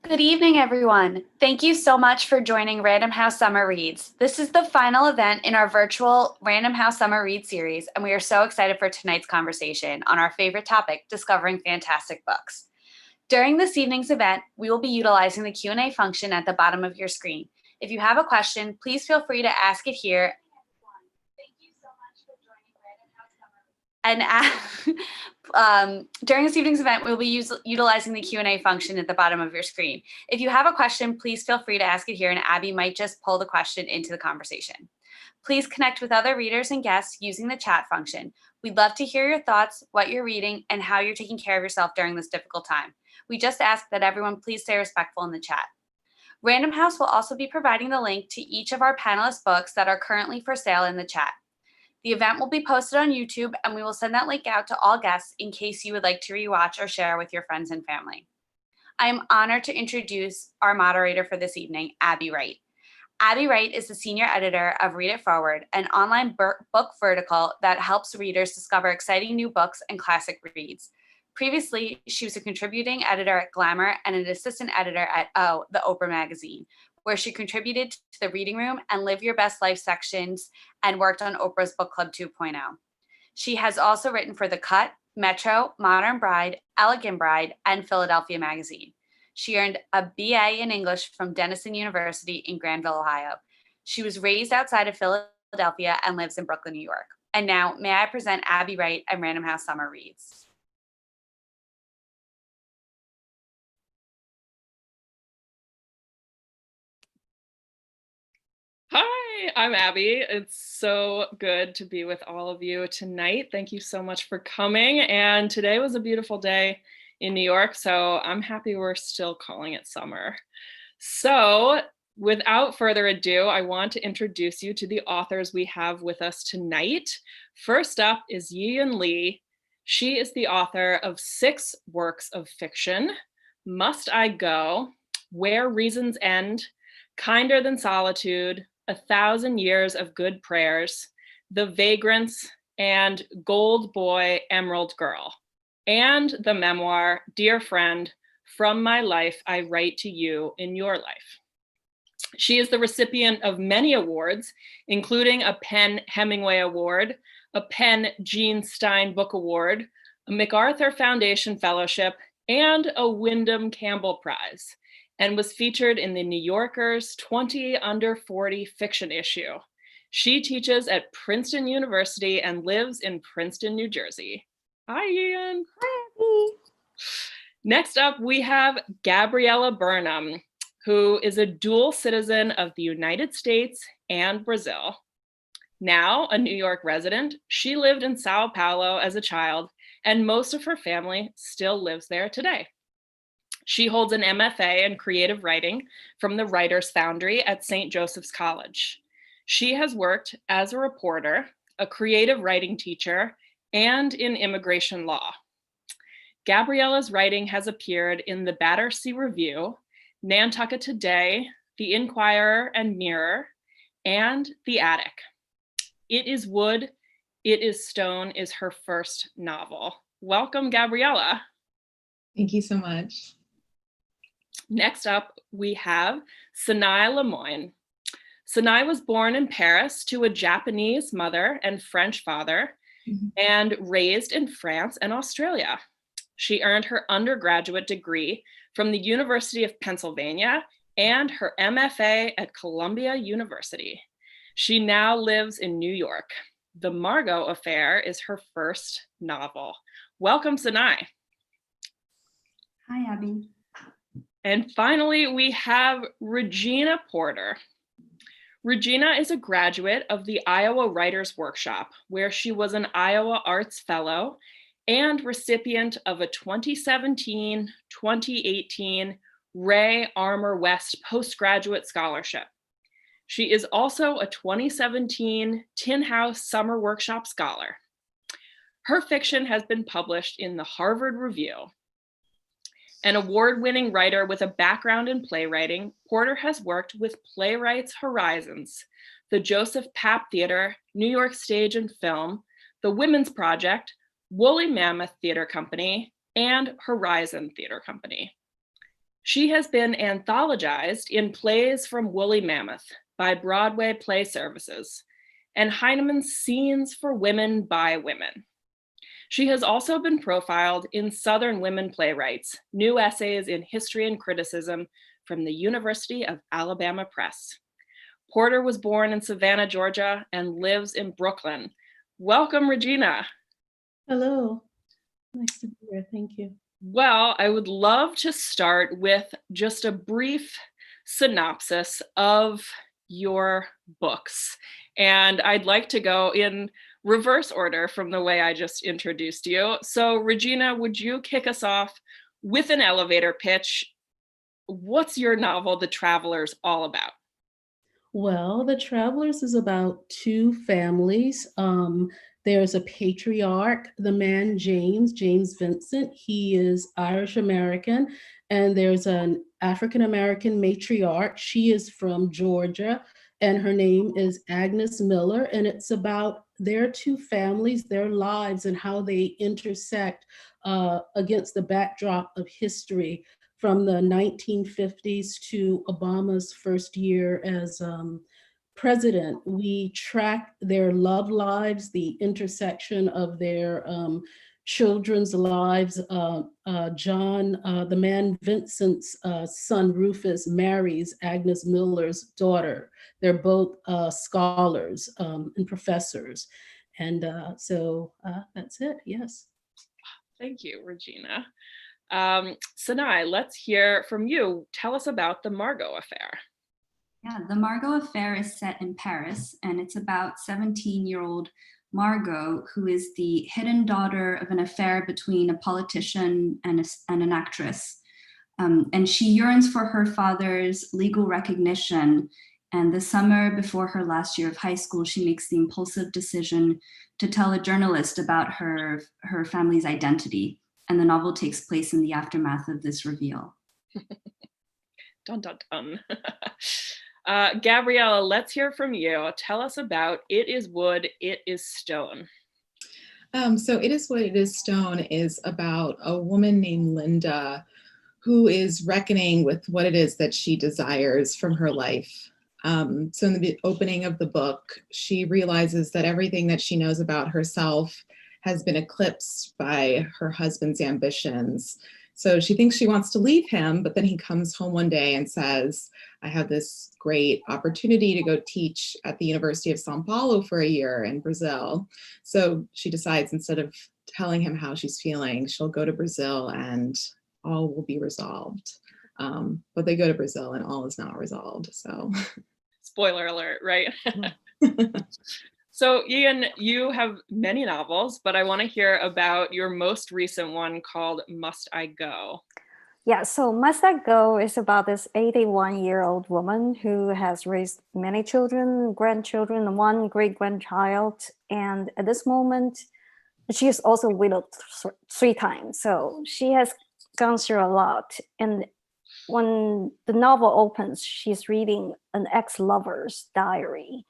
Good evening, everyone. Thank you so much for joining Random House Summer Reads. This is the final event in our virtual Random House Summer Read series, and we are so excited for tonight's conversation on our favorite topic, discovering fantastic books. During this evening's event, we will be utilizing the Q&A function at the bottom of your screen. If you have a question, please feel free to ask it here. Thank you so much for joining Random House Summer Reads. During this evening's event, we'll be utilizing the Q&A function at the bottom of your screen. If you have a question, please feel free to ask it here, and Abby might just pull the question into the conversation. Please connect with other readers and guests using the chat function. We'd love to hear your thoughts, what you're reading, and how you're taking care of yourself during this difficult time. We just ask that everyone please stay respectful in the chat. Random House will also be providing the link to each of our panelists' books that are currently for sale in the chat. The event will be posted on YouTube, and we will send that link out to all guests in case you would like to rewatch or share with your friends and family. I am honored to introduce our moderator for this evening, Abby Wright. Abby Wright is the senior editor of Read It Forward, an online book vertical that helps readers discover exciting new books and classic reads. Previously, she was a contributing editor at Glamour and an assistant editor at O, the Oprah magazine, where she contributed to the Reading Room and Live Your Best Life sections and worked on Oprah's Book Club 2.0. She has also written for The Cut, Metro, Modern Bride, Elegant Bride, and Philadelphia Magazine. She earned a BA in English from Denison University in Granville, Ohio. She was raised outside of Philadelphia and lives in Brooklyn, New York. And now, may I present Abby Wright and Random House Summer Reads. Hi, I'm Abby. It's so good to be with all of you tonight. Thank you so much for coming. And today was a beautiful day in New York, so I'm happy we're still calling it summer. So without further ado, I want to introduce you to the authors we have with us tonight. First up is Yi-Yun Lee. She is the author of 6 works of fiction: Must I Go, Where Reasons End, Kinder Than Solitude, 1,000 Years of Good Prayers, The Vagrants, and Gold Boy, Emerald Girl, and the memoir, Dear Friend, From My Life, I Write to You in Your Life. She is the recipient of many awards, including a PEN Hemingway Award, a PEN Gene Stein Book Award, a MacArthur Foundation Fellowship, and a Wyndham Campbell Prize, and was featured in the New Yorker's 20 Under 40 fiction issue. She teaches at Princeton University and lives in Princeton, New Jersey. Hi, Ian. Hi, Abby. Next up, we have Gabriella Burnham, who is a dual citizen of the United States and Brazil. Now a New York resident, she lived in Sao Paulo as a child, and most of her family still lives there today. She holds an MFA in creative writing from the Writers' Foundry at St. Joseph's College. She has worked as a reporter, a creative writing teacher, and in immigration law. Gabriella's writing has appeared in the Battersea Review, Nantucket Today, The Inquirer and Mirror, and The Attic. It Is Wood, It Is Stone is her first novel. Welcome, Gabriella. Thank you so much. Next up, we have Sinai Lemoine. Sinai was born in Paris to a Japanese mother and French father, and raised in France and Australia. She earned her undergraduate degree from the University of Pennsylvania and her MFA at Columbia University. She now lives in New York. The Margot Affair is her first novel. Welcome, Sinai. Hi, Abby. And finally, we have Regina Porter. Regina is a graduate of the Iowa Writers Workshop, where she was an Iowa Arts Fellow and recipient of a 2017-2018 Ray Armour West Postgraduate Scholarship. She is also a 2017 Tin House Summer Workshop Scholar. Her fiction has been published in the Harvard Review. An award-winning writer with a background in playwriting, Porter has worked with Playwrights Horizons, the Joseph Papp Theater, New York Stage and Film, the Women's Project, Woolly Mammoth Theater Company, and Horizon Theater Company. She has been anthologized in Plays from Woolly Mammoth by Broadway Play Services and Heinemann's Scenes for Women by Women. She has also been profiled in Southern Women Playwrights, New Essays in History and Criticism from the University of Alabama Press. Porter was born in Savannah, Georgia, and lives in Brooklyn. Welcome, Regina. Hello. Nice to be here. Thank you. Well, I would love to start with just a brief synopsis of your books. And I'd like to go in reverse order from the way I just introduced you. So Regina, would you kick us off with an elevator pitch? What's your novel, The Travelers, all about? Well, The Travelers is about two families. There's a patriarch, the man James Vincent. He is Irish American. And there's an African American matriarch. She is from Georgia, and her name is Agnes Miller. And it's about their two families, their lives, and how they intersect against the backdrop of history from the 1950s to Obama's first year as president. We track their love lives, the intersection of their children's lives. John, the man Vincent's son Rufus, marries Agnes Miller's daughter. They're both scholars and professors. And so that's it, yes. Thank you, Regina. Sinai, let's hear from you. Tell us about the Margot Affair. Yeah, the Margot Affair is set in Paris, and it's about 17-year-old Margot, who is the hidden daughter of an affair between a politician and an actress. And she yearns for her father's legal recognition. And the summer before her last year of high school, she makes the impulsive decision to tell a journalist about her family's identity. And the novel takes place in the aftermath of this reveal. Dun, dun, dun. Gabriella, let's hear from you. Tell us about It Is Wood, It Is Stone. So It Is Wood, It Is Stone is about a woman named Linda who is reckoning with what it is that she desires from her life. So in the opening of the book, she realizes that everything that she knows about herself has been eclipsed by her husband's ambitions. So she thinks she wants to leave him, but then he comes home one day and says, I have this great opportunity to go teach at the University of São Paulo for a year in Brazil. So she decides, instead of telling him how she's feeling, she'll go to Brazil and all will be resolved. But they go to Brazil and all is not resolved, so. Spoiler alert, right? So Ian, you have many novels, but I want to hear about your most recent one called Must I Go? Yeah, so Must I Go is about this 81-year-old woman who has raised many children, grandchildren, and one great-grandchild. And at this moment, she is also widowed 3 times. So she has gone through a lot. And when the novel opens, she's reading an ex-lover's diary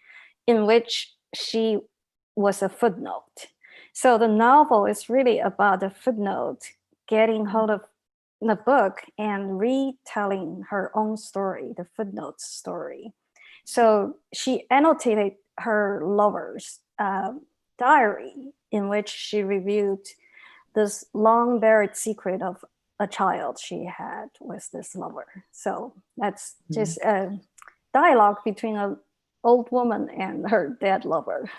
in which she was a footnote. So the novel is really about the footnote getting hold of the book and retelling her own story, the footnote story. So she annotated her lover's diary in which she revealed this long buried secret of a child she had with this lover. So that's just a dialogue between an old woman and her dead lover.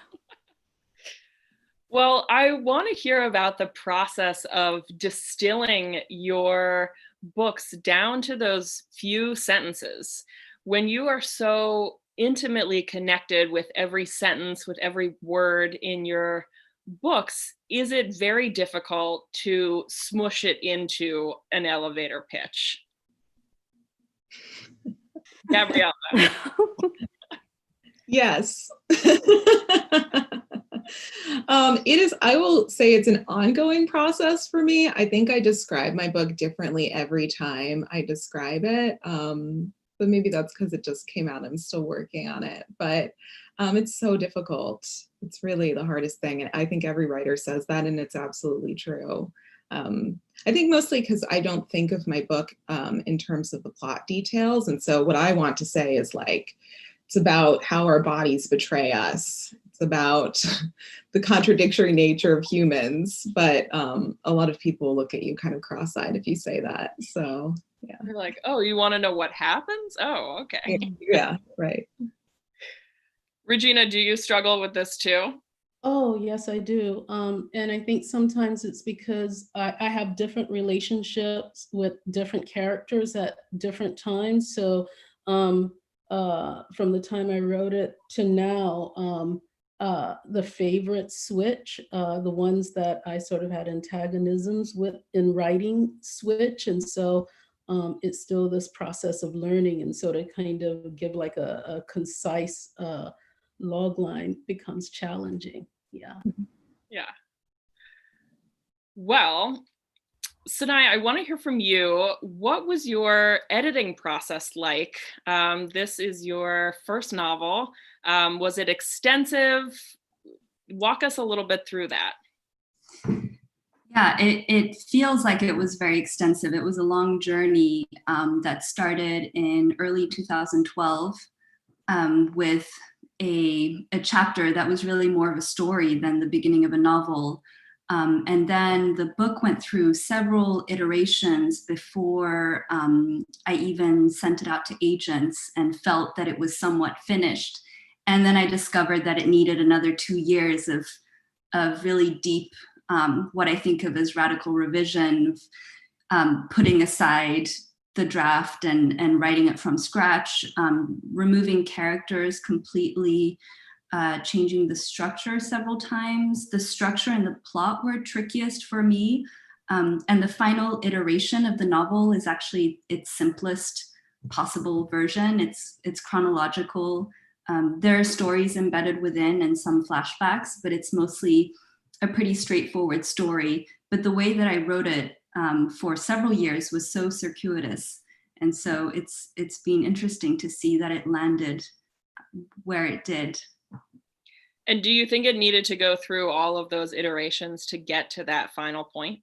Well, I want to hear about the process of distilling your books down to those few sentences. When you are so intimately connected with every sentence, with every word in your books, is it very difficult to smush it into an elevator pitch? Gabriella. Yes. It is, I will say it's an ongoing process for me. I think I describe my book differently every time I describe it. But maybe that's because it just came out. I'm still working on it. But it's so difficult. It's really the hardest thing. And I think every writer says that, and it's absolutely true. I think mostly because I don't think of my book in terms of the plot details. And so what I want to say is like, it's about how our bodies betray us. It's about the contradictory nature of humans. But a lot of people look at you kind of cross-eyed if you say that. So, yeah. You're like, oh, you want to know what happens? Oh, okay. Yeah, right. Regina, do you struggle with this too? Oh, yes, I do. And I think sometimes it's because I have different relationships with different characters at different times. So from the time I wrote it to now, the favorites switch, the ones that I sort of had antagonisms with in writing switch. And so it's still this process of learning. And so to kind of give like a concise log line becomes challenging. Yeah. Yeah. Well, Sinai, I want to hear from you. What was your editing process like? This is your first novel. Was it extensive? Walk us a little bit through that. Yeah, it feels like it was very extensive. It was a long journey that started in early 2012 with a chapter that was really more of a story than the beginning of a novel. And then the book went through several iterations before I even sent it out to agents and felt that it was somewhat finished. And then I discovered that it needed another 2 years of really deep, what I think of as radical revision, putting aside the draft and writing it from scratch, removing characters completely, changing the structure several times. The structure and the plot were trickiest for me. And the final iteration of the novel is actually its simplest possible version. It's chronological. There are stories embedded within and some flashbacks, but it's mostly a pretty straightforward story. But the way that I wrote it for several years was so circuitous. And so it's been interesting to see that it landed where it did. And do you think it needed to go through all of those iterations to get to that final point?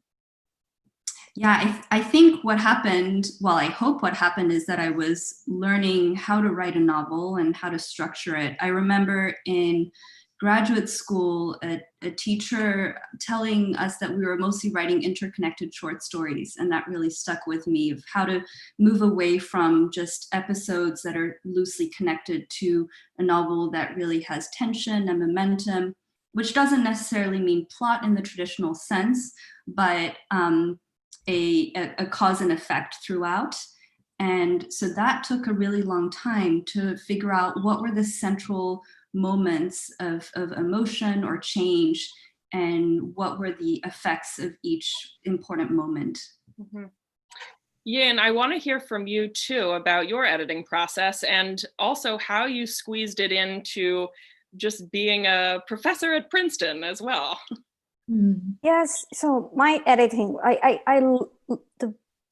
Yeah, I think what happened, well, I hope what happened is that I was learning how to write a novel and how to structure it. I remember in graduate school, a teacher telling us that we were mostly writing interconnected short stories. And that really stuck with me, of how to move away from just episodes that are loosely connected to a novel that really has tension and momentum, which doesn't necessarily mean plot in the traditional sense, but a cause and effect throughout. And so that took a really long time to figure out what were the central moments of emotion or change, and what were the effects of each important moment. Mm-hmm. Yeah, and I want to hear from you too about your editing process, and also how you squeezed it into just being a professor at Princeton as well. Yes, so my editing,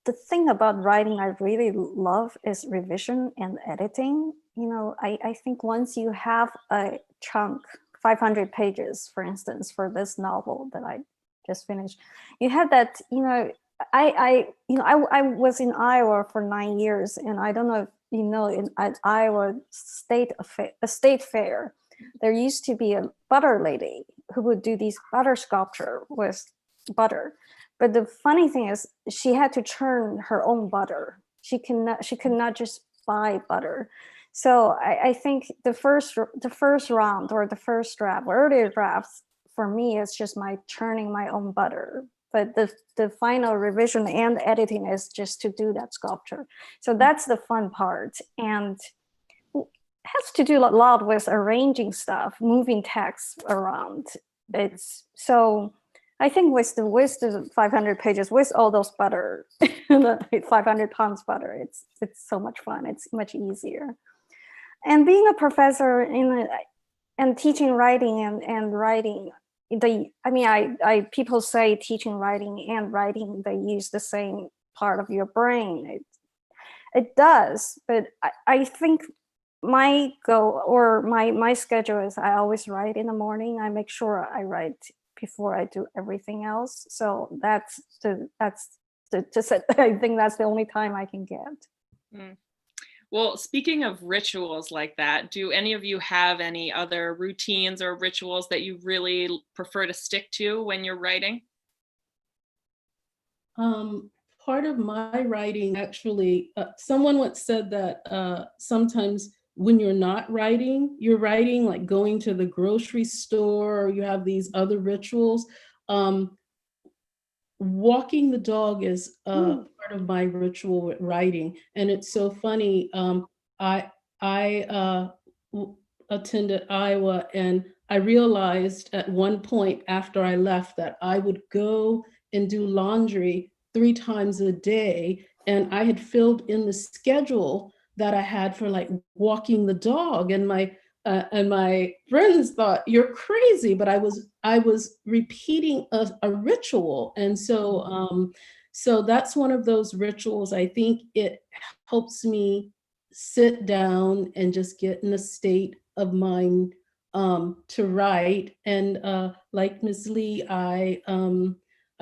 the thing about writing I really love is revision and editing. You know, I think once you have a chunk, 500 pages, for instance, for this novel that I just finished, you have that, you know, I was in Iowa for 9 years, and I don't know if you know, at Iowa state fair, there used to be a butter lady who would do these butter sculpture with butter. But the funny thing is, she had to churn her own butter. She could not just buy butter. So I think the first round, or the first draft, or earlier drafts, for me, is just my churning my own butter. But the final revision and editing is just to do that sculpture. So that's the fun part. And has to do a lot with arranging stuff, moving text around. It's so, I think with the 500 pages, with all those butter, 500 pounds butter, it's so much fun. It's much easier. And being a professor and teaching writing and writing, people say teaching writing and writing, they use the same part of your brain. It does, but I think my goal, or my schedule, is I always write in the morning. I make sure I write before I do everything else. So just I think that's the only time I can get. Mm. Well, speaking of rituals like that, do any of you have any other routines or rituals that you really prefer to stick to when you're writing? Part of my writing, actually, someone once said that sometimes when you're not writing, you're writing like going to the grocery store, or you have these other rituals. Walking the dog is part of my ritual with writing, and it's so funny. I attended Iowa, and I realized at one point after I left that I would go and do laundry 3 times a day, and I had filled in the schedule that I had for like walking the dog, and my friends thought you're crazy, but I was repeating a ritual, and so that's one of those rituals. I think it helps me sit down and just get in a state of mind to write. And like Ms. Lee, I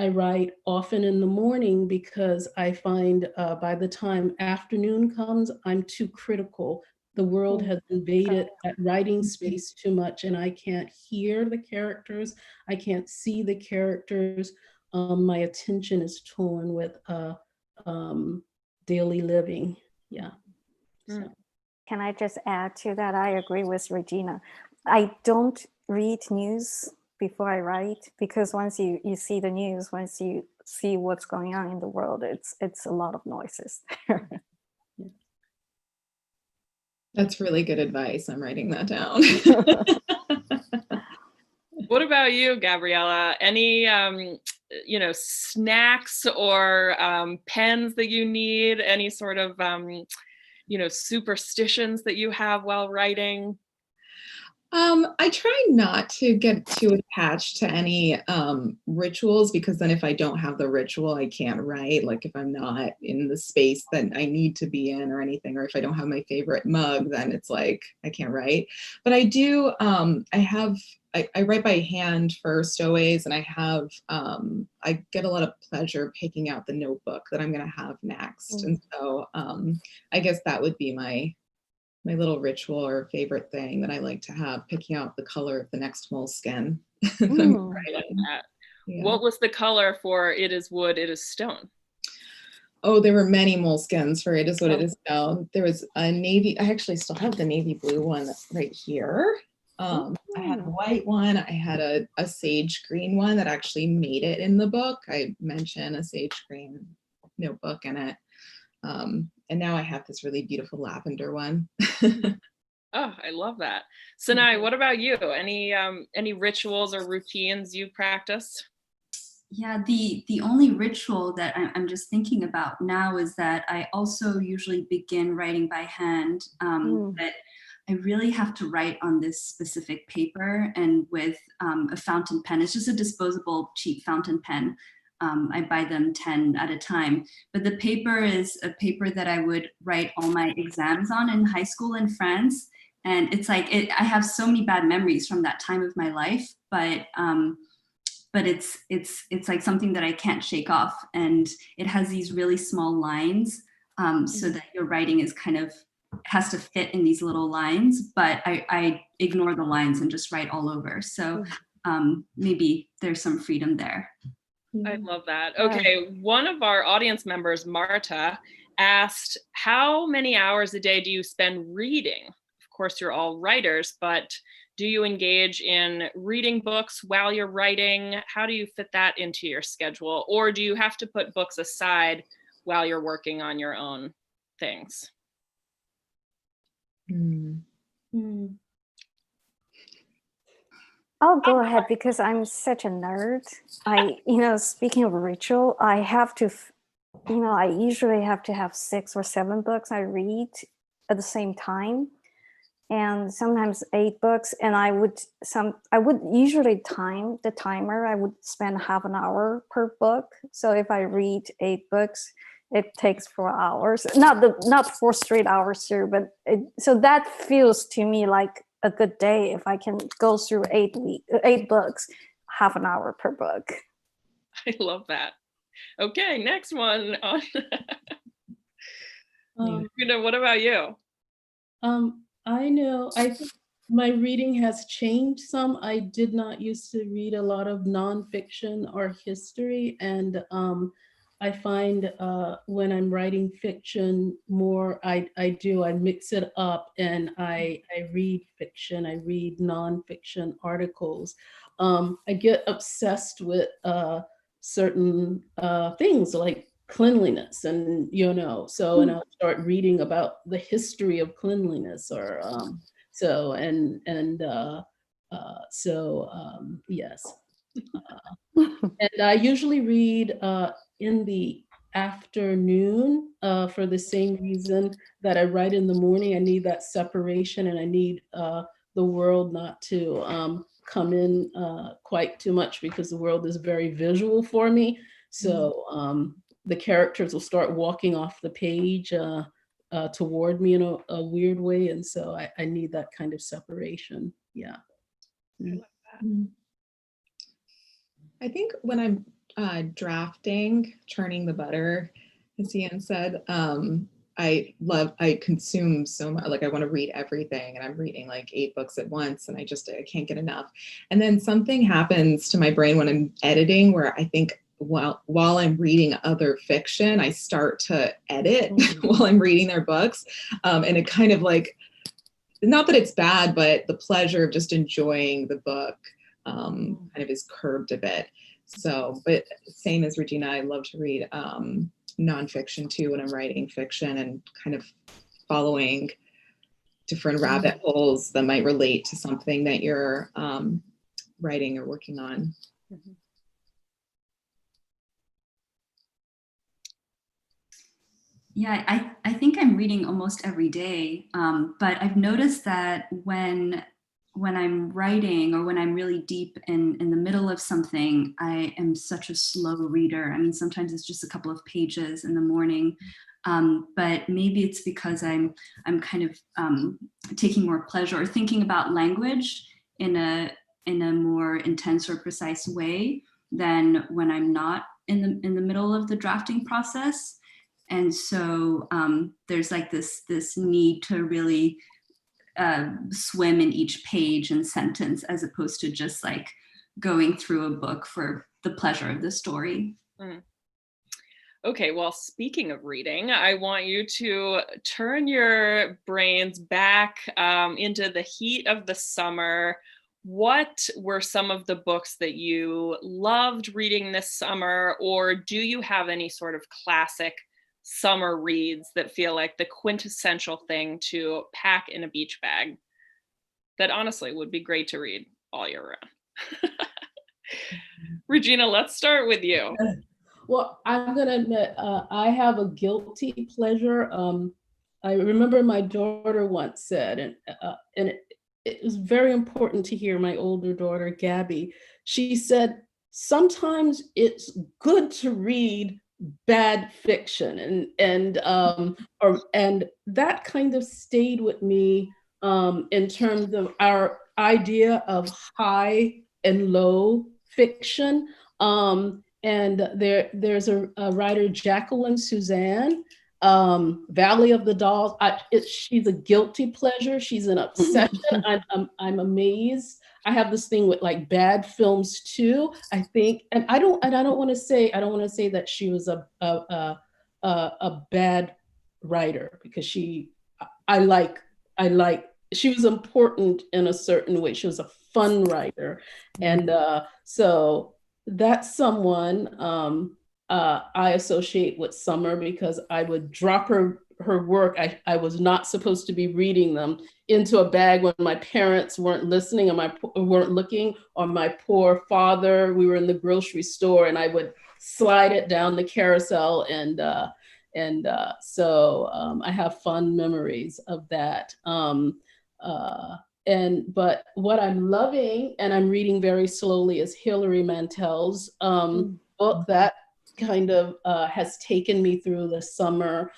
write often in the morning because I find by the time afternoon comes, I'm too critical. The world has invaded that writing space too much, and I can't hear the characters. I can't see the characters. My attention is torn with daily living. Yeah. So. Can I just add to that? I agree with Regina. I don't read news before I write, because once you see the news, once you see what's going on in the world, it's a lot of noises. That's really good advice. I'm writing that down. What about you, Gabriella? Any snacks or pens that you need? Any sort of superstitions that you have while writing? I try not to get too attached to any rituals, because then if I don't have the ritual, I can't write. Like if I'm not in the space that I need to be in or anything, or if I don't have my favorite mug, then it's like I can't write. But I do, I write by hand for stowaways, and I get a lot of pleasure picking out the notebook that I'm going to have next. And so I guess that would be my little ritual or favorite thing that I like to have, picking out the color of the next moleskin. Yeah. What was the color for It Is Wood, It Is Stone? Oh, there were many moleskins for It Is What It Is Stone. There was a navy, I actually still have the navy blue one right here. I had a white one. I had a sage green one that actually made it in the book. I mention a sage green notebook in it. And now I have this really beautiful lavender one. Oh, I love that. Sinai, what about you? Any rituals or routines you practiced? Yeah, the only ritual that I'm just thinking about now is that I also usually begin writing by hand, but I really have to write on this specific paper and with a fountain pen. It's just a disposable cheap fountain pen. I buy them 10 at a time, but the paper is a paper that I would write all my exams on in high school in France. And it's like, I have so many bad memories from that time of my life, but it's like something that I can't shake off. And it has these really small lines so that your writing is kind of, has to fit in these little lines, but I ignore the lines and just write all over. So maybe there's some freedom there. I love that. Okay, one of our audience members, Marta, asked, how many hours a day do you spend reading? Of course, you're all writers, but do you engage in reading books while you're writing? How do you fit that into your schedule? Or do you have to put books aside while you're working on your own things? I'll go ahead because I'm such a nerd. Speaking of ritual, I have to, I usually have to have 6 or 7 books I read at the same time, and sometimes 8 books. And I would usually time the timer. I would spend half an hour per book. So if I read 8 books, it takes 4 hours. Not 4 straight hours here, but so that feels to me like a good day if I can go through 8 books. half an hour per book. I love that. Okay, next one. What about you? I think my reading has changed some. I did not used to read a lot of nonfiction or history, and I find when I'm writing fiction more, I mix it up, and I read fiction, I read nonfiction articles. I get obsessed with certain things like cleanliness, and and I'll start reading about the history of cleanliness, or yes. And I usually read in the afternoon for the same reason that I write in the morning. I need that separation, and I need the world not to come in quite too much, because the world is very visual for me. So the characters will start walking off the page toward me in a weird way. And so I need that kind of separation. Yeah. I think when I'm drafting, churning the butter, as Ian said, I consume so much, like I want to read everything, and I'm reading like 8 books at once, and I can't get enough. And then something happens to my brain when I'm editing, where I think while I'm reading other fiction, I start to edit while I'm reading their books. And it kind of like, not that it's bad, but the pleasure of just enjoying the book kind of is curbed a bit. So, but same as Regina, I love to read nonfiction too when I'm writing fiction, and kind of following different rabbit holes that might relate to something that you're writing or working on. Yeah, I think I'm reading almost every day, but I've noticed that when I'm writing, or when I'm really deep in the middle of something, I am such a slow reader. I mean, sometimes it's just a couple of pages in the morning, but maybe it's because I'm kind of taking more pleasure, or thinking about language in a more intense or precise way than when I'm not in the middle of the drafting process. And so there's like this need to really swim in each page and sentence, as opposed to just like going through a book for the pleasure of the story. Okay, well, speaking of reading, I want you to turn your brains back into the heat of the summer. What were some of the books that you loved reading this summer, or do you have any sort of classic summer reads that feel like the quintessential thing to pack in a beach bag that honestly would be great to read all year round? Regina, let's start with you. Well, I'm gonna admit, I have a guilty pleasure. I remember my daughter once said, and it was very important to hear my older daughter, Gabby. She said, sometimes it's good to read bad fiction, and that kind of stayed with me in terms of our idea of high and low fiction. And there's a writer, Jacqueline Suzanne, Valley of the Dolls. She's a guilty pleasure. She's an obsession. I'm amazed. I have this thing with like bad films too, I think, and I don't want to say that she was a bad writer, because she was important in a certain way. She was a fun writer, and so that's someone I associate with summer, because I would drop her work. I was not supposed to be reading them into a bag when my parents weren't listening, or weren't looking, or my poor father, we were in the grocery store, and I would slide it down the carousel, and so I have fond memories of that. But what I'm loving, and I'm reading very slowly, is Hilary Mantel's book that kind of has taken me through the summer,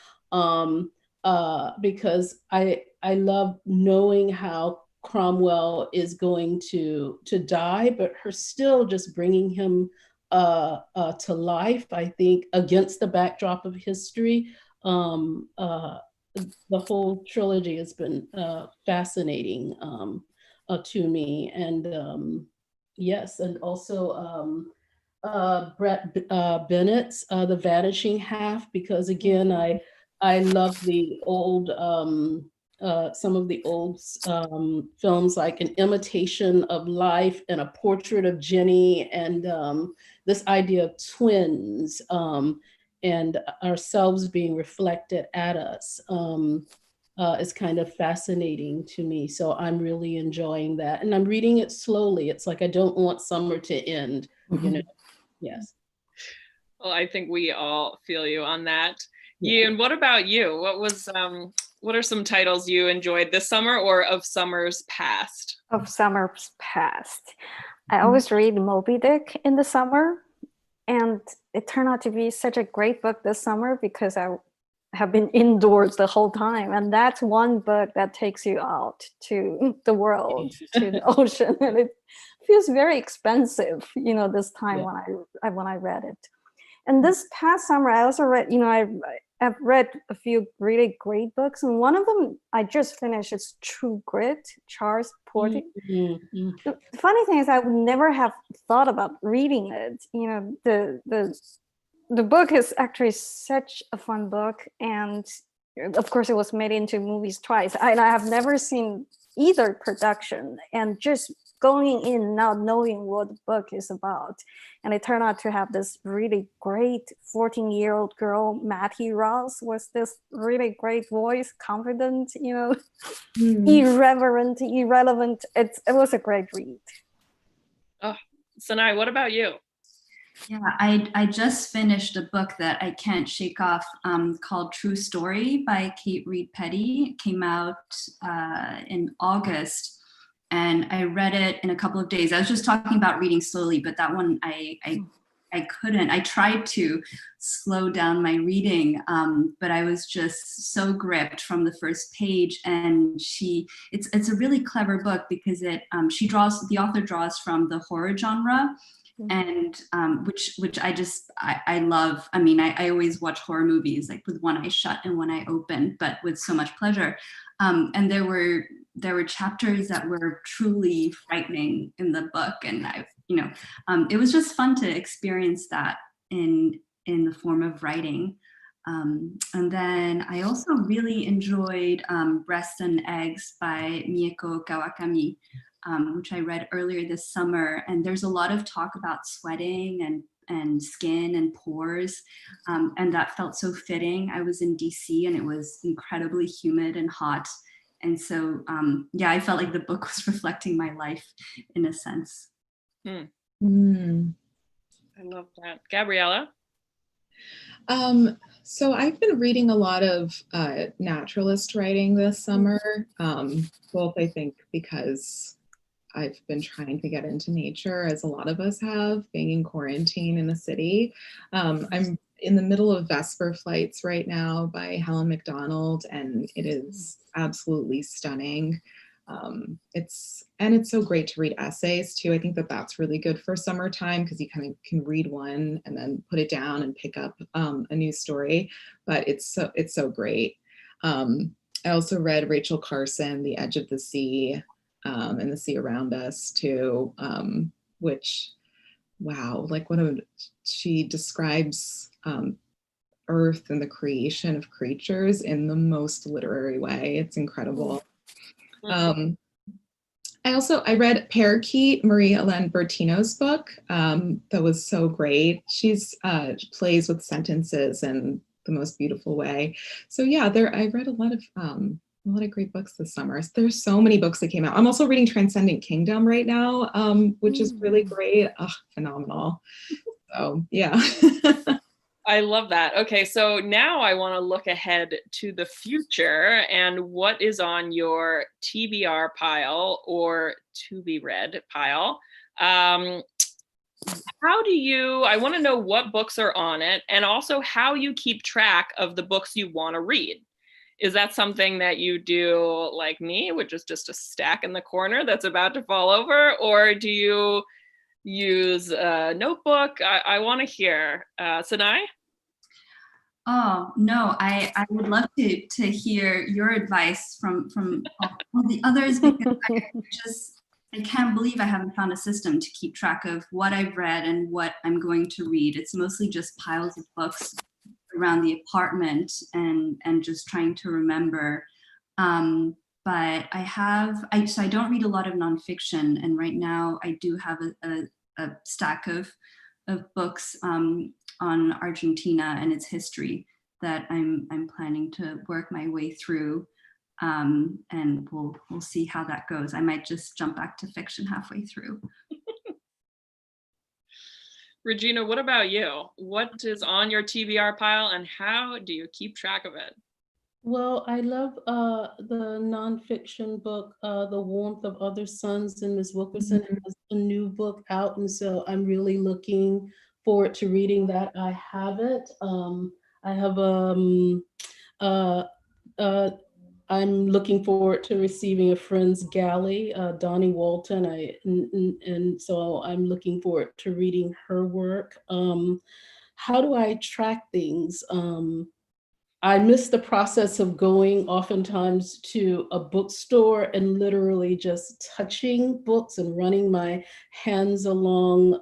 because I love knowing how Cromwell is going to die, but her still just bringing him to life, I think, against the backdrop of history. The whole trilogy has been fascinating to me. And yes, and also Brett Bennett's The Vanishing Half, because again, I love the old, some of the old films, like An Imitation of Life and A Portrait of Jenny, and this idea of twins and ourselves being reflected at us is kind of fascinating to me. So I'm really enjoying that. And I'm reading it slowly. It's like I don't want summer to end, you know. Yes. Well, I think we all feel you on that. Yeah. And what about you? What are some titles you enjoyed this summer or of summers past? Of summers past. I always read Moby Dick in the summer, and it turned out to be such a great book this summer because I have been indoors the whole time, and that's one book that takes you out to the world, to the ocean, and it feels very expensive, this time when I read it. And this past summer, I also read, I've read a few really great books, and one of them I just finished is True Grit, Charles Porter. Mm-hmm. The funny thing is I would never have thought about reading it. The book is actually such a fun book, and of course it was made into movies twice. And I have never seen either production, and just going in not knowing what the book is about, and it turned out to have this really great 14-year-old girl, Mattie Ross, was this really great voice, confident, irreverent, irrelevant. It was a great read. Oh, Sinai, what about you? Yeah, I just finished a book that I can't shake off called True Story by Kate Reed Petty. It came out in August, and I read it in a couple of days. I was just talking about reading slowly, but that one I couldn't. I tried to slow down my reading, but I was just so gripped from the first page. And it's a really clever book because the author draws from the horror genre. And which I love. I mean, I always watch horror movies like with one eye shut and one eye open, but with so much pleasure. And there were chapters that were truly frightening in the book, and it was just fun to experience that in the form of writing. And then I also really enjoyed Breasts and Eggs by Mieko Kawakami, which I read earlier this summer. And there's a lot of talk about sweating and skin and pores. And that felt so fitting. I was in DC and it was incredibly humid and hot. And so, I felt like the book was reflecting my life in a sense. I love that. Gabriella? So I've been reading a lot of naturalist writing this summer, both I think because I've been trying to get into nature, as a lot of us have, being in quarantine in the city. I'm in the middle of Vesper Flights right now by Helen MacDonald, and it is absolutely stunning. It's so great to read essays too. I think that's really good for summertime because you kind of can read one and then put it down and pick up a new story. But it's so great. I also read Rachel Carson, The Edge of the Sea, and The Sea Around Us too, which, wow, like she describes Earth and the creation of creatures in the most literary way. It's incredible. I read Parakeet, Marie-Hélène Bertino's book. That was so great. She's plays with sentences in the most beautiful way. So yeah, I read a lot of great books this summer. There's so many books that came out. I'm also reading Transcendent Kingdom right now, which is really great. Phenomenal. So yeah. I love that. Okay, so now I want to look ahead to the future and what is on your TBR pile or to be read pile. I want to know what books are on it and also how you keep track of the books you want to read. Is that something that you do like me, which is just a stack in the corner that's about to fall over? Or do you use a notebook? I want to hear. Sinai? Oh no, I would love to hear your advice from all the others, because I can't believe I haven't found a system to keep track of what I've read and what I'm going to read. It's mostly just piles of books around the apartment and just trying to remember. But so I don't read a lot of nonfiction, and right now I do have a stack of books on Argentina and its history that I'm planning to work my way through. And we'll see how that goes. I might just jump back to fiction halfway through. Regina, what about you? What is on your TBR pile and how do you keep track of it? Well, I love the nonfiction book, The Warmth of Other Suns, and Ms. Wilkerson has a new book out, and so I'm really looking forward to reading that. I haven't. I have I'm looking forward to receiving a friend's galley, Donnie Walton, and so I'm looking forward to reading her work. How do I track things? I miss the process of going oftentimes to a bookstore and literally just touching books and running my hands along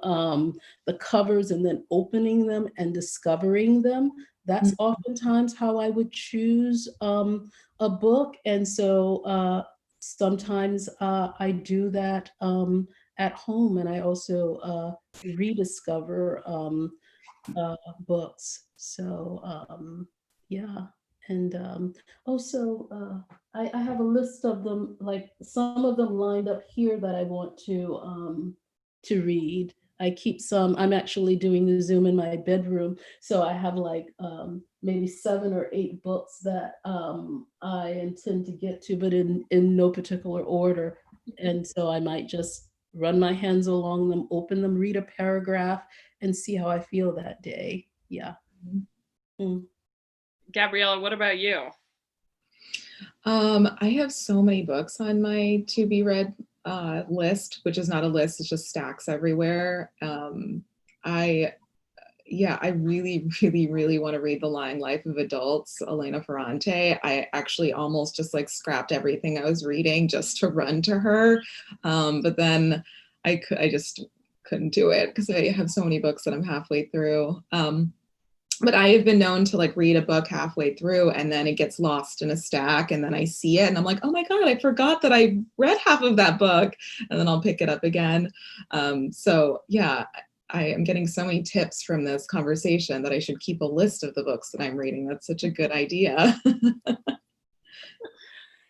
the covers and then opening them and discovering them. That's oftentimes how I would choose a book. And so sometimes I do that at home, and I also rediscover books. So yeah, and also I have a list of them, like some of them lined up here that I want to read. I keep some. I'm actually doing the Zoom in my bedroom, so I have like maybe 7 or 8 books that I intend to get to, but in no particular order. And so I might just run my hands along them, open them, read a paragraph, and see how I feel that day. Yeah. Mm. Gabriella, what about you? I have so many books on my to be read list, which is not a list, it's just stacks everywhere. I really, really, really want to read The Lying Life of Adults, Elena Ferrante. I actually almost just like scrapped everything I was reading just to run to her. But then I just couldn't do it because I have so many books that I'm halfway through. But I have been known to like read a book halfway through and then it gets lost in a stack and then I see it and I'm like, oh my God, I forgot that I read half of that book, and then I'll pick it up again. So yeah, I am getting so many tips from this conversation that I should keep a list of the books that I'm reading. That's such a good idea.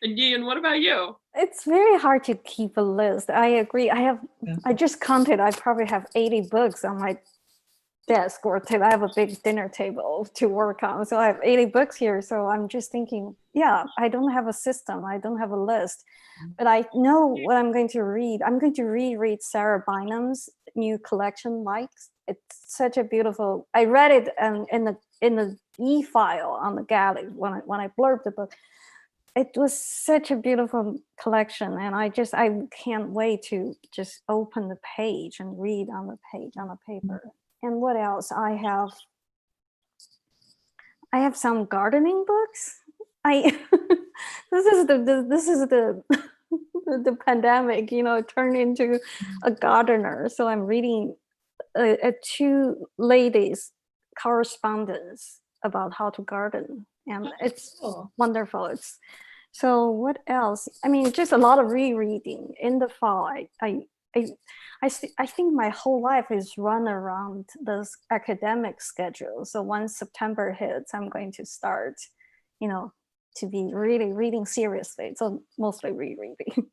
And Ian, what about you? It's very hard to keep a list. I agree. I just counted, I probably have 80 books on my desk or table. I have a big dinner table to work on. So I have 80 books here. So I'm just thinking, yeah, I don't have a system. I don't have a list, but I know what I'm going to read. I'm going to reread Sarah Bynum's new collection, Likes. It's such a beautiful, I read it in the e-file on the galley when I blurbed the book. It was such a beautiful collection, and I can't wait to just open the page and read on the page on the paper. And what else? I have some gardening books. This is the pandemic, turned into a gardener. So I'm reading two ladies' correspondence about how to garden, and it's wonderful. So what else? I mean, just a lot of rereading in the fall. I think my whole life is run around this academic schedule. So once September hits, I'm going to start, to be really reading seriously. So mostly rereading.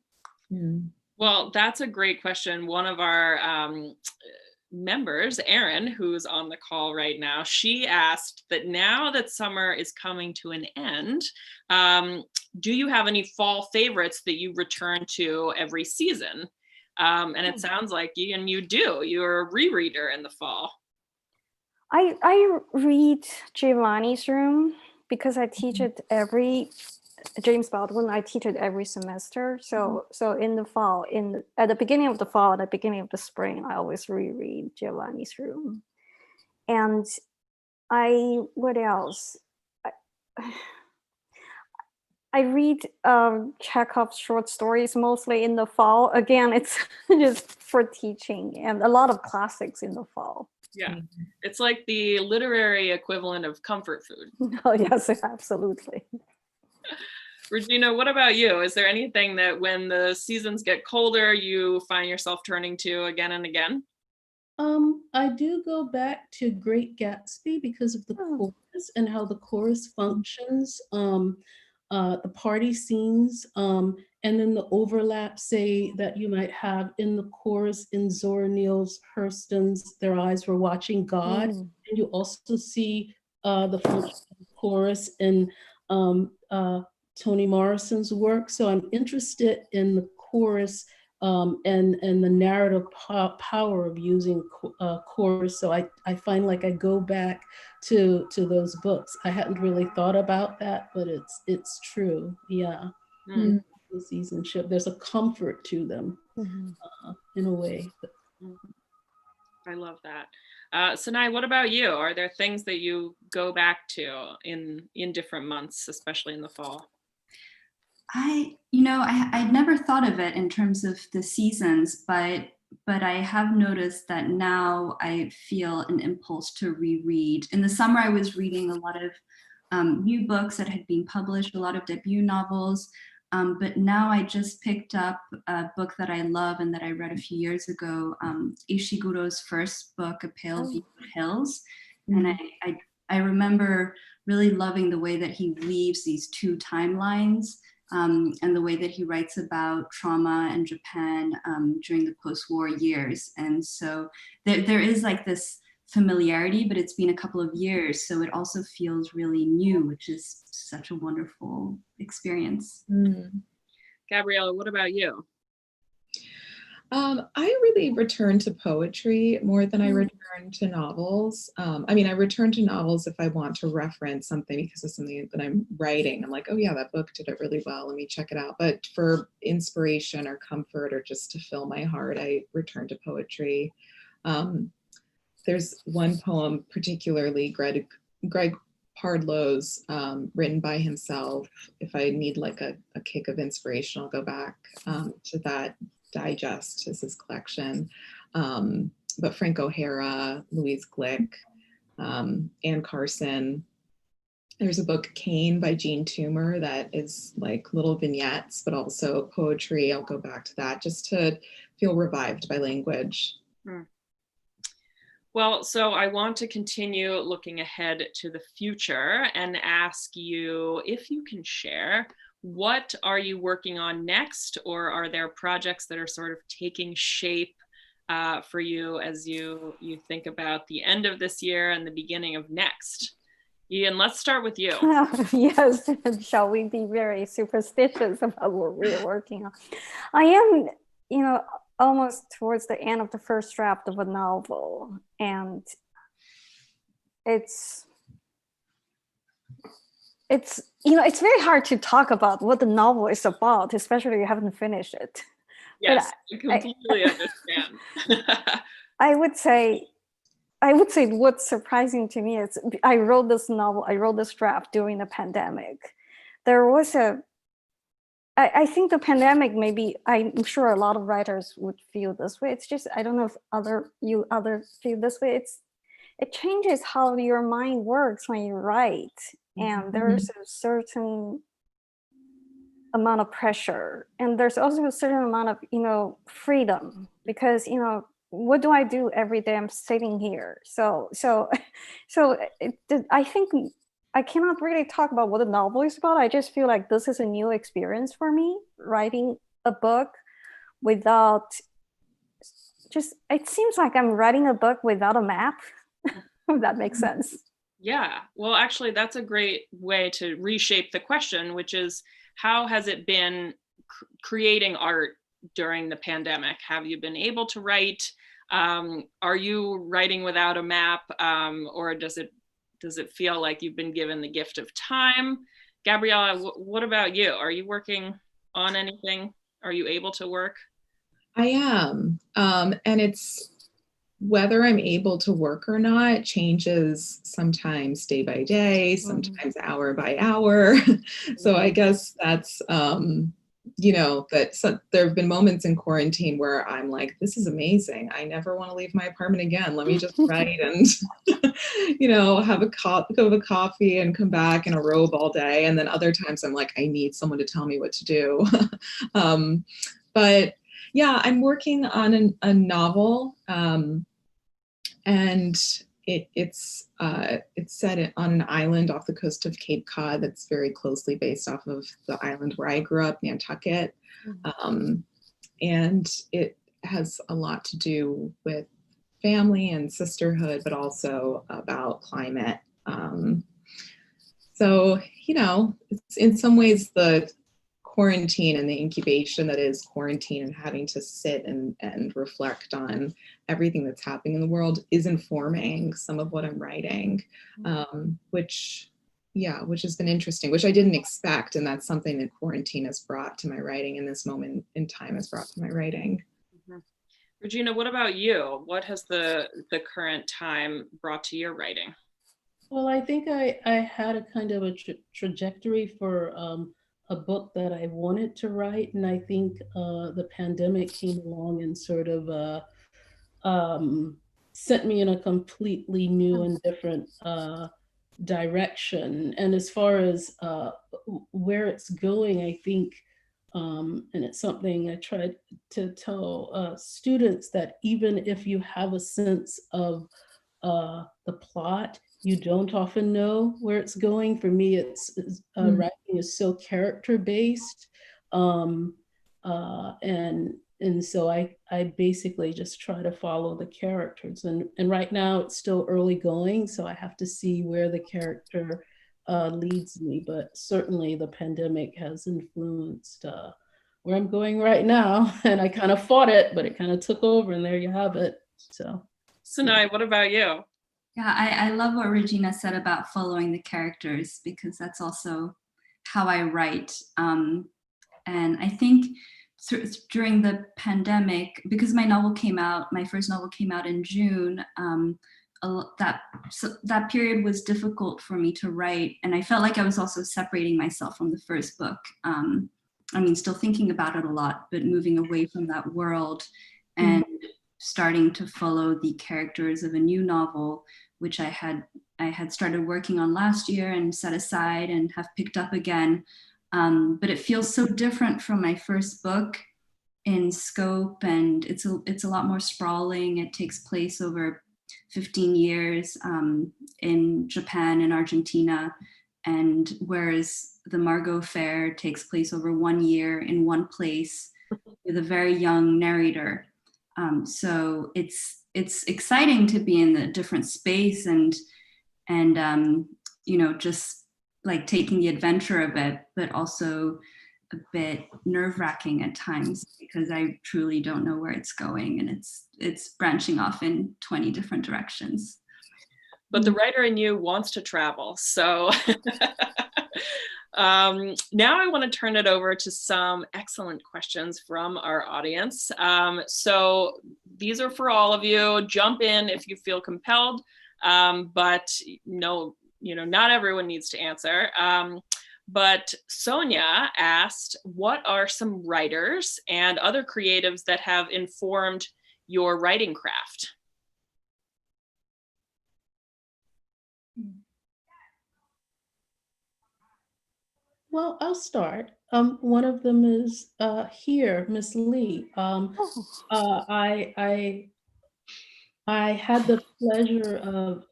Well, that's a great question. One of our members, Erin, who's on the call right now, she asked that now that summer is coming to an end, do you have any fall favorites that you return to every season? And it sounds like you do. You're a rereader in the fall. I read Giovanni's Room because I teach it James Baldwin, I teach it every semester. So in the fall, at the beginning of the fall, at the beginning of the spring, I always reread Giovanni's Room. And what else? I read Chekhov's short stories mostly in the fall. Again, it's just for teaching, and a lot of classics in the fall. Yeah, it's like the literary equivalent of comfort food. Oh, yes, absolutely. Regina, what about you? Is there anything that when the seasons get colder, you find yourself turning to again and again? I do go back to Great Gatsby because of the chorus and how the chorus functions, the party scenes, and then the overlap, say, that you might have in the chorus in Zora Neale's Hurston's Their Eyes Were Watching God. And you also see the function of the chorus in Toni Morrison's work. So I'm interested in the chorus and the narrative power of using chorus. So I find like I go back to those books. I hadn't really thought about that, but it's true. Yeah. The seasonship, there's a comfort to them in a way. I love that. Sinai, what about you? Are there things that you go back to in different months, especially in the fall? I'd never thought of it in terms of the seasons, but I have noticed that now I feel an impulse to reread. In the summer, I was reading a lot of new books that had been published, a lot of debut novels. But now I just picked up a book that I love and that I read a few years ago, Ishiguro's first book, A Pale View of Hills. And I remember really loving the way that he weaves these two timelines. And the way that he writes about trauma in Japan during the post-war years. And so there is like this familiarity, but it's been a couple of years. So it also feels really new, which is such a wonderful experience. Gabriella, what about you? I really return to poetry more than I return to novels. I return to novels if I want to reference something because of something that I'm writing. I'm like, oh yeah, that book did it really well. Let me check it out. But for inspiration or comfort or just to fill my heart, I return to poetry. There's one poem, particularly Greg Pardlow's, written by himself. If I need like a kick of inspiration, I'll go back to that. Digest is his collection, but Frank O'Hara, Louise Glick, Anne Carson. There's a book, Cain by Jean Toomer, that is like little vignettes, but also poetry. I'll go back to that just to feel revived by language. Well, so I want to continue looking ahead to the future and ask you if you can share, what are you working on next, or are there projects that are sort of taking shape for you as you think about the end of this year and the beginning of next? Ian, let's start with you. Yes, shall we be very superstitious about what we're working on? I am, almost towards the end of the first draft of a novel, and it's very hard to talk about what the novel is about, especially if you haven't finished it. Yes, I completely understand. I would say what's surprising to me is I wrote this draft during the pandemic. There was I think the pandemic, maybe, I'm sure a lot of writers would feel this way. It's just, I don't know if others feel this way. It changes how your mind works when you write. And there's a certain amount of pressure. And there's also a certain amount of, freedom, because, what do I do every day? I'm sitting here. So I think I cannot really talk about what the novel is about. I just feel like this is a new experience for me, writing a book without it seems like I'm writing a book without a map, if that makes sense. Yeah, well, actually, that's a great way to reshape the question, which is, how has it been creating art during the pandemic? Have you been able to write? Are you writing without a map, or does it Does it feel like you've been given the gift of time? Gabriella, what about you? Are you working on anything? Are you able to work? I am. And it's whether I'm able to work or not changes sometimes day by day, sometimes hour by hour. So I guess that's, there have been moments in quarantine where I'm like, this is amazing. I never want to leave my apartment again. Let me just write and, have a cup of coffee and come back in a robe all day. And then other times I'm like, I need someone to tell me what to do. But yeah, I'm working on a novel. And it's set on an island off the coast of Cape Cod that's very closely based off of the island where I grew up, Nantucket. And it has a lot to do with family and sisterhood, but also about climate. So, it's in some ways the quarantine and the incubation that is quarantine and having to sit and reflect on everything that's happening in the world is informing some of what I'm writing, which has been interesting, which I didn't expect. And that's something that quarantine has brought to my writing, in this moment in time has brought to my writing. Regina, what about you? What has the current time brought to your writing? Well, I think I had a kind of a trajectory for a book that I wanted to write, and I think the pandemic came along and sort of sent me in a completely new and different direction. And as far as where it's going, I think, and it's something I tried to tell students, that even if you have a sense of the plot, you don't often know where it's going. For me, it's writing is so character based, and so I basically just try to follow the characters. And right now it's still early going, so I have to see where the character leads me. But certainly the pandemic has influenced where I'm going right now, and I kind of fought it, but it kind of took over, and there you have it. So, Sinai, what about you? Yeah, I love what Regina said about following the characters, because that's also how I write. And I think during the pandemic, because my first novel came out in June, that period was difficult for me to write. And I felt like I was also separating myself from the first book. Still thinking about it a lot, but moving away from that world and starting to follow the characters of a new novel, which I had started working on last year and set aside and have picked up again. But it feels so different from my first book in scope, and it's a lot more sprawling. It takes place over 15 years in Japan and Argentina, and whereas the Margot Affair takes place over 1 year in one place with a very young narrator. So it's exciting to be in the different space and just like taking the adventure of it, but also a bit nerve-wracking at times, because I truly don't know where it's going, and it's branching off in 20 different directions. But the writer in you wants to travel, so now I want to turn it over to some excellent questions from our audience. So these are for all of you. Jump in if you feel compelled, but no, not everyone needs to answer. But Sonia asked, what are some writers and other creatives that have informed your writing craft? well, I'll start. One of them is here, Miss Lee. I had the pleasure of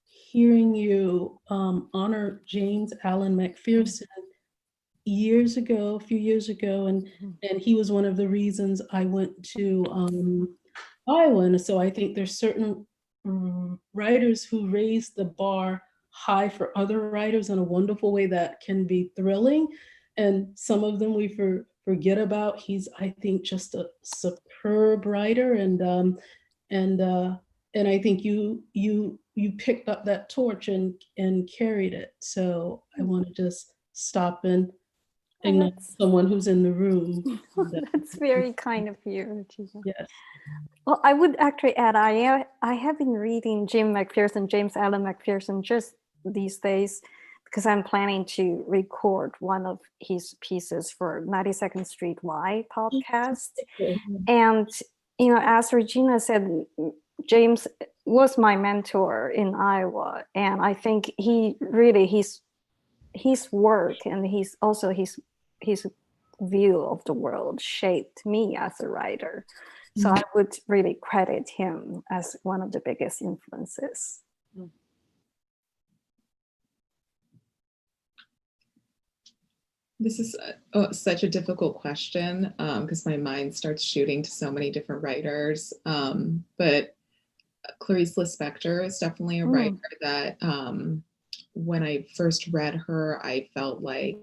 hearing you honor James Allen McPherson a few years ago, and he was one of the reasons I went to Iowa. And so I think there's certain writers who raise the bar high for other writers in a wonderful way that can be thrilling, and some of them we forget about. He's, I think, just a superb writer, and I think you you picked up that torch and carried it. So I want to just stop and acknowledge someone who's in the room. That's very kind of you, Regina. Yes. Well, I would actually add, I have been reading James Allen McPherson just these days, because I'm planning to record one of his pieces for 92nd Street Y podcast. And, you know, as Regina said, James was my mentor in Iowa. And I think he really, his work and his view of the world shaped me as a writer. So I would really credit him as one of the biggest influences. This is such a difficult question because my mind starts shooting to so many different writers. But Clarissa Spector is definitely a writer that when I first read her, I felt like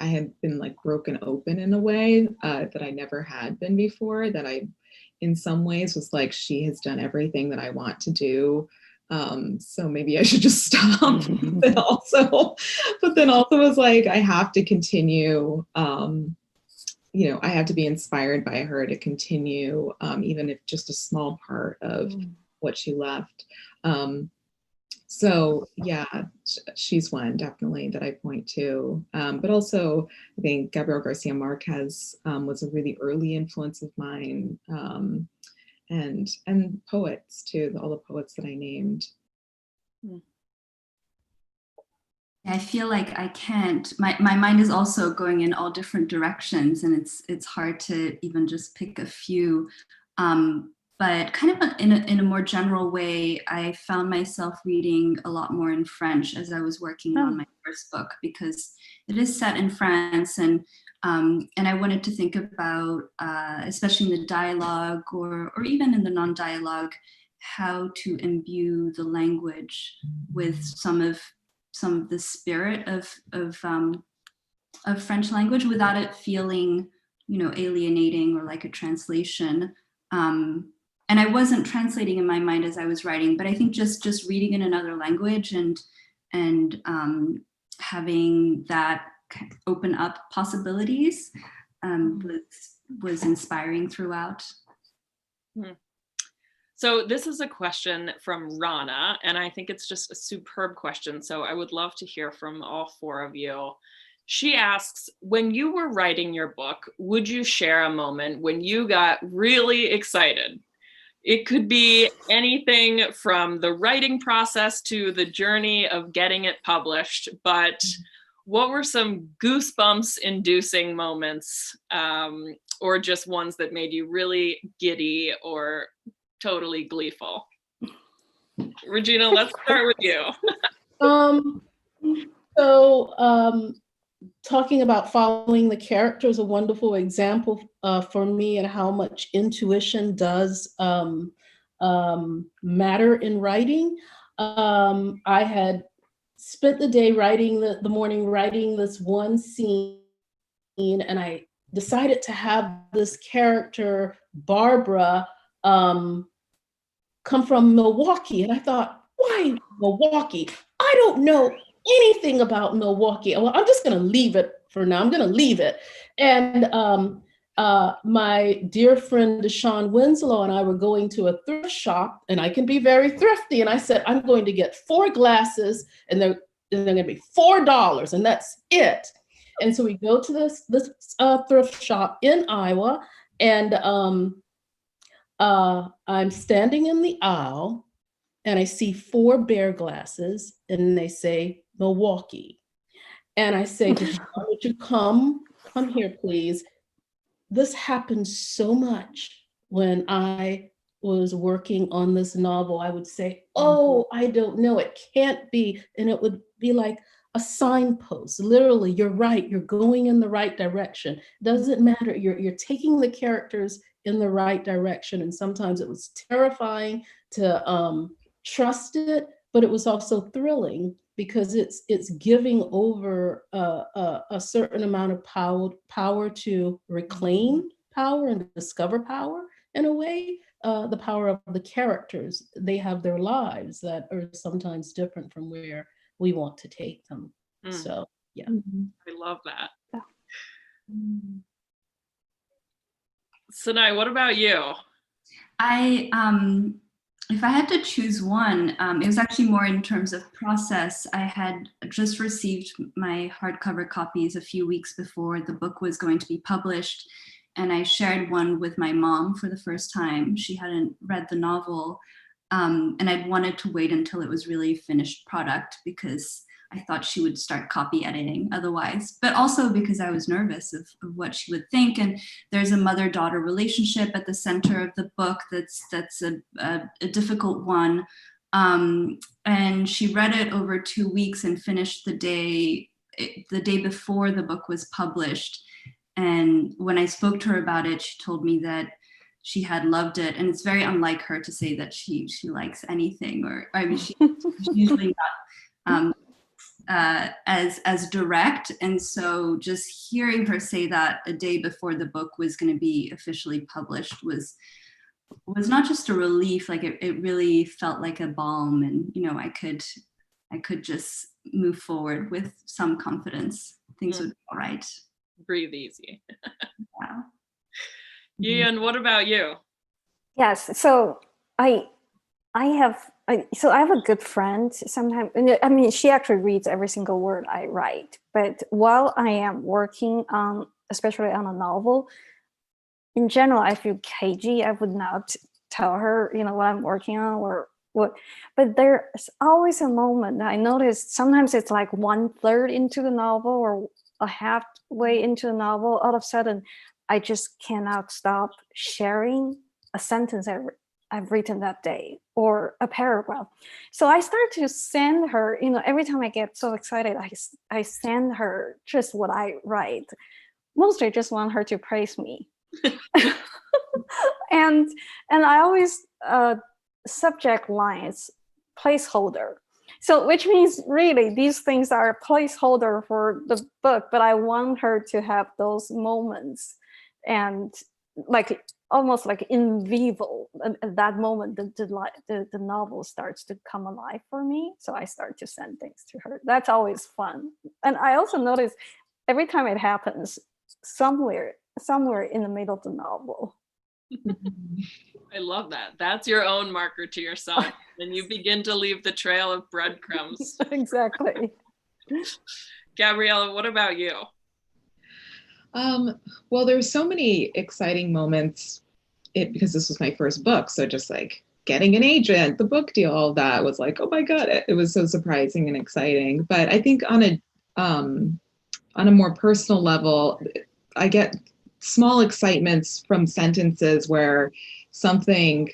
I had been like broken open in a way that I never had been before, that I, in some ways, was like, she has done everything that I want to do. So maybe I should just stop. But then also was like, I have to continue, you know, I have to be inspired by her to continue, even if just a small part of what she left. So yeah, she's one definitely that I point to. But also I think Gabriel Garcia Marquez was a really early influence of mine. And poets too, all the poets that I named. I feel like I can't, my mind is also going in all different directions, and it's hard to even just pick a few. But kind of in a more general way, I found myself reading a lot more in French as I was working on my first book, because it is set in France, and I wanted to think about, especially in the dialogue or even in the non-dialogue, how to imbue the language with some of the spirit of French language without it feeling, you know, alienating or like a translation. And I wasn't translating in my mind as I was writing, but I think just reading in another language and having that open up possibilities was inspiring throughout. So this is a question from Rana, and I think it's just a superb question. So I would love to hear from all four of you. She asks, when you were writing your book, would you share a moment when you got really excited? It could be anything from the writing process to the journey of getting it published, but what were some goosebumps-inducing moments, or just ones that made you really giddy or totally gleeful? Regina, let's start with you. Talking about following the character is a wonderful example for me, and how much intuition does matter in writing. I had spent the day writing the morning writing this one scene, and I decided to have this character, Barbara, come from Milwaukee. And I thought, why Milwaukee? I don't know anything about Milwaukee. Well, I'm just going to leave it for now. I'm going to leave it. And my dear friend Deshaun Winslow and I were going to a thrift shop, and I can be very thrifty. And I said, I'm going to get 4 glasses, and they're going to be $4, and that's it. And so we go to this thrift shop in Iowa, and I'm standing in the aisle, and I see 4 bear glasses, and they say Milwaukee. And I say, would you come here, please? This happened so much when I was working on this novel. I would say, oh, I don't know, it can't be. And it would be like a signpost. Literally, you're right, you're going in the right direction. Doesn't matter, you're taking the characters in the right direction. And sometimes it was terrifying to trust it, but it was also thrilling, because it's giving over a certain amount of power to reclaim power and discover power. in a way, the power of the characters. They have their lives that are sometimes different from where we want to take them. So, yeah. I love that. Sinai, what about you? If I had to choose one, it was actually more in terms of process. I had just received my hardcover copies a few weeks before the book was going to be published, and I shared one with my mom for the first time. She hadn't read the novel, and I'd wanted to wait until it was really finished product because I thought she would start copy editing otherwise, but also because I was nervous of what she would think. And there's a mother-daughter relationship at the center of the book that's a difficult one. And she read it over 2 weeks and finished the day before the book was published. And when I spoke to her about it, she told me that she had loved it. And it's very unlike her to say that she likes anything, or I mean, she's usually not as direct. And so just hearing her say that a day before the book was going to be officially published was not just a relief, like it really felt like a balm. And, you know, I could just move forward with some confidence. Things would be all right. Breathe easy. Yeah. Ian, what about you? Yes. So I have a good friend sometimes. I mean, she actually reads every single word I write. But while I am working on, especially on a novel, in general, I feel cagey. I would not tell her, you know, what I'm working on or what. But there's always a moment that I notice. Sometimes it's like 1/3 into the novel or a halfway into the novel. All of a sudden, I just cannot stop sharing a sentence I've written that day or a paragraph. So I start to send her, you know, every time I get so excited, I send her just what I write. Mostly I just want her to praise me. and I always subject lines, placeholder. So which means really these things are a placeholder for the book, but I want her to have those moments and like almost like in vivo. At that moment, the novel starts to come alive for me. So I start to send things to her. That's always fun. And I also notice every time it happens, somewhere in the middle of the novel. I love that. That's your own marker to yourself. And you begin to leave the trail of breadcrumbs. Exactly. Gabriella, what about you? Well, there's so many exciting moments because this was my first book. So just like getting an agent, the book deal, all that was like, oh my God, it was so surprising and exciting. But I think on a more personal level, I get small excitements from sentences where something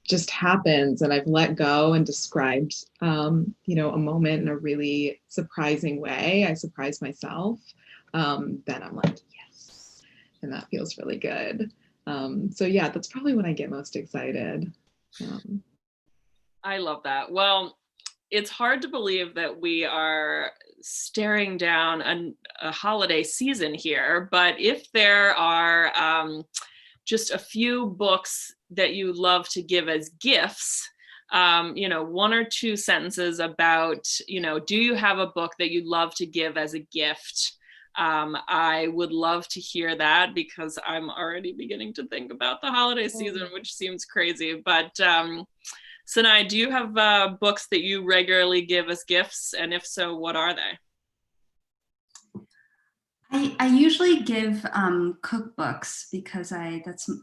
just happens and I've let go and described, you know, a moment in a really surprising way. I surprise myself. Then I'm like, yes. And that feels really good. So yeah, that's probably when I get most excited. I love that. Well, it's hard to believe that we are staring down a holiday season here, but if there are just a few books that you love to give as gifts, you know, 1 or 2 sentences about, you know, do you have a book that you love to give as a gift? I would love to hear that because I'm already beginning to think about the holiday season, which seems crazy. But Sinai, do you have books that you regularly give as gifts? And if so, what are they? I usually give cookbooks because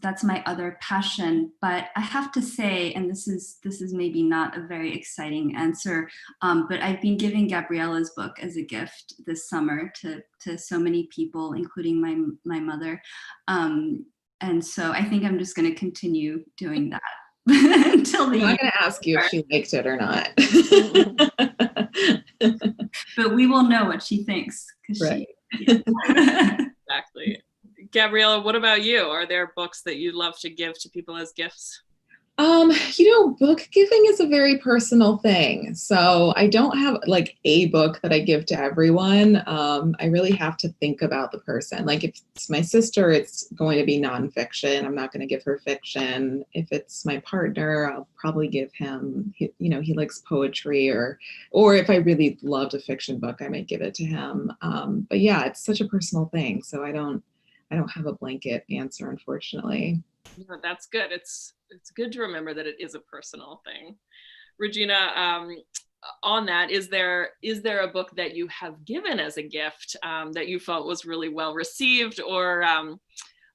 that's my other passion. But I have to say, and this is maybe not a very exciting answer, but I've been giving Gabriella's book as a gift this summer to so many people, including my mother. And so I think I'm just going to continue doing that until the. I'm not going to ask you if she liked it or not. But we will know what she thinks because right. Exactly. Gabriella, what about you? Are there books that you love to give to people as gifts? Book giving is a very personal thing. So I don't have like a book that I give to everyone. I really have to think about the person. Like if it's my sister, it's going to be nonfiction. I'm not going to give her fiction. If it's my partner, I'll probably give him, he likes poetry, or if I really loved a fiction book, I might give it to him. But yeah, it's such a personal thing. So I don't have a blanket answer, unfortunately. No, that's good. It's good to remember that it is a personal thing. Regina, on that, is there a book that you have given as a gift that you felt was really well received, or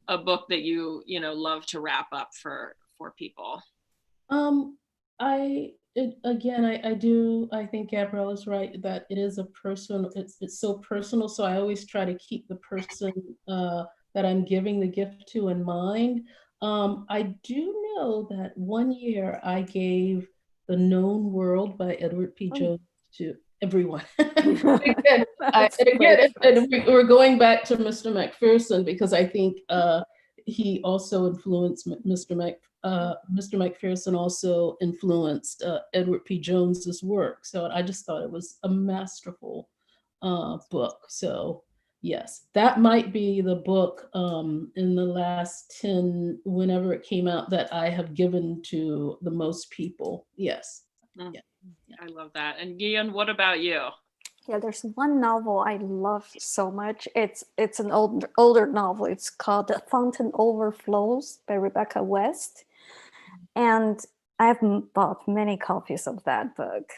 a book that you love to wrap up for people? I think Gabriella's right that it is a personal, it's so personal. So I always try to keep the person that I'm giving the gift to in mind. I do know that one year I gave The Known World by Edward P. Jones to everyone. We're going back to Mr. Macpherson, because I think he also influenced Mr. Macpherson also influenced Edward P. Jones's work. So I just thought it was a masterful book. So yes, that might be the book in the last 10, whenever it came out, that I have given to the most people. Yes. Yeah. I love that. And Gian, what about you? Yeah, there's one novel I love so much. It's an older novel. It's called The Fountain Overflows by Rebecca West. And I've bought many copies of that book.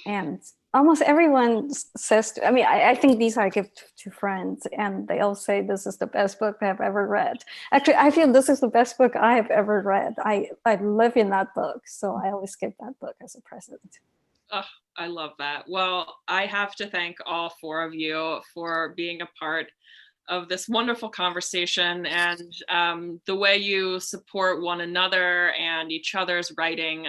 And almost everyone says, I think these I give to friends, and they all say this is the best book I've ever read. Actually, I feel this is the best book I have ever read. I live in that book, so I always give that book as a present. Oh, I love that. Well, I have to thank all four of you for being a part of this wonderful conversation, and the way you support one another and each other's writing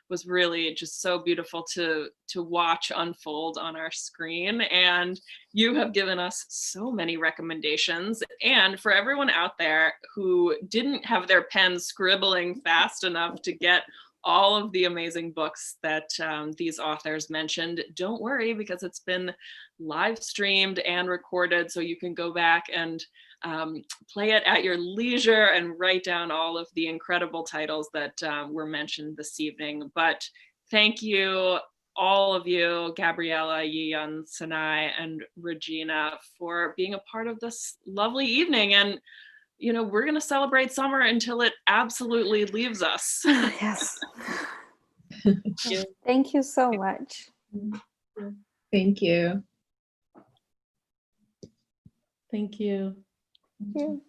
was really just so beautiful to watch unfold on our screen. And you have given us so many recommendations. And for everyone out there who didn't have their pen scribbling fast enough to get all of the amazing books that these authors mentioned, don't worry, because it's been live streamed and recorded, so you can go back and play it at your leisure and write down all of the incredible titles that were mentioned this evening. But thank you, all of you, Gabriella, Yian, Sinai, and Regina, for being a part of this lovely evening. And we're going to celebrate summer until it absolutely leaves us. Yes. Thank you so much. Thank you. Thank you. Thank you.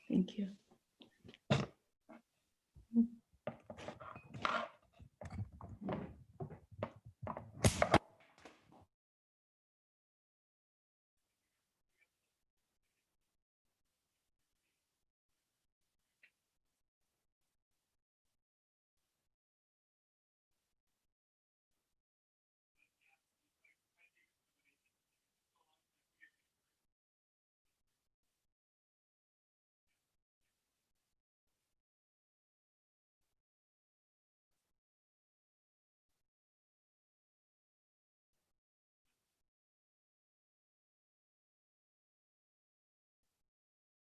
Thank you.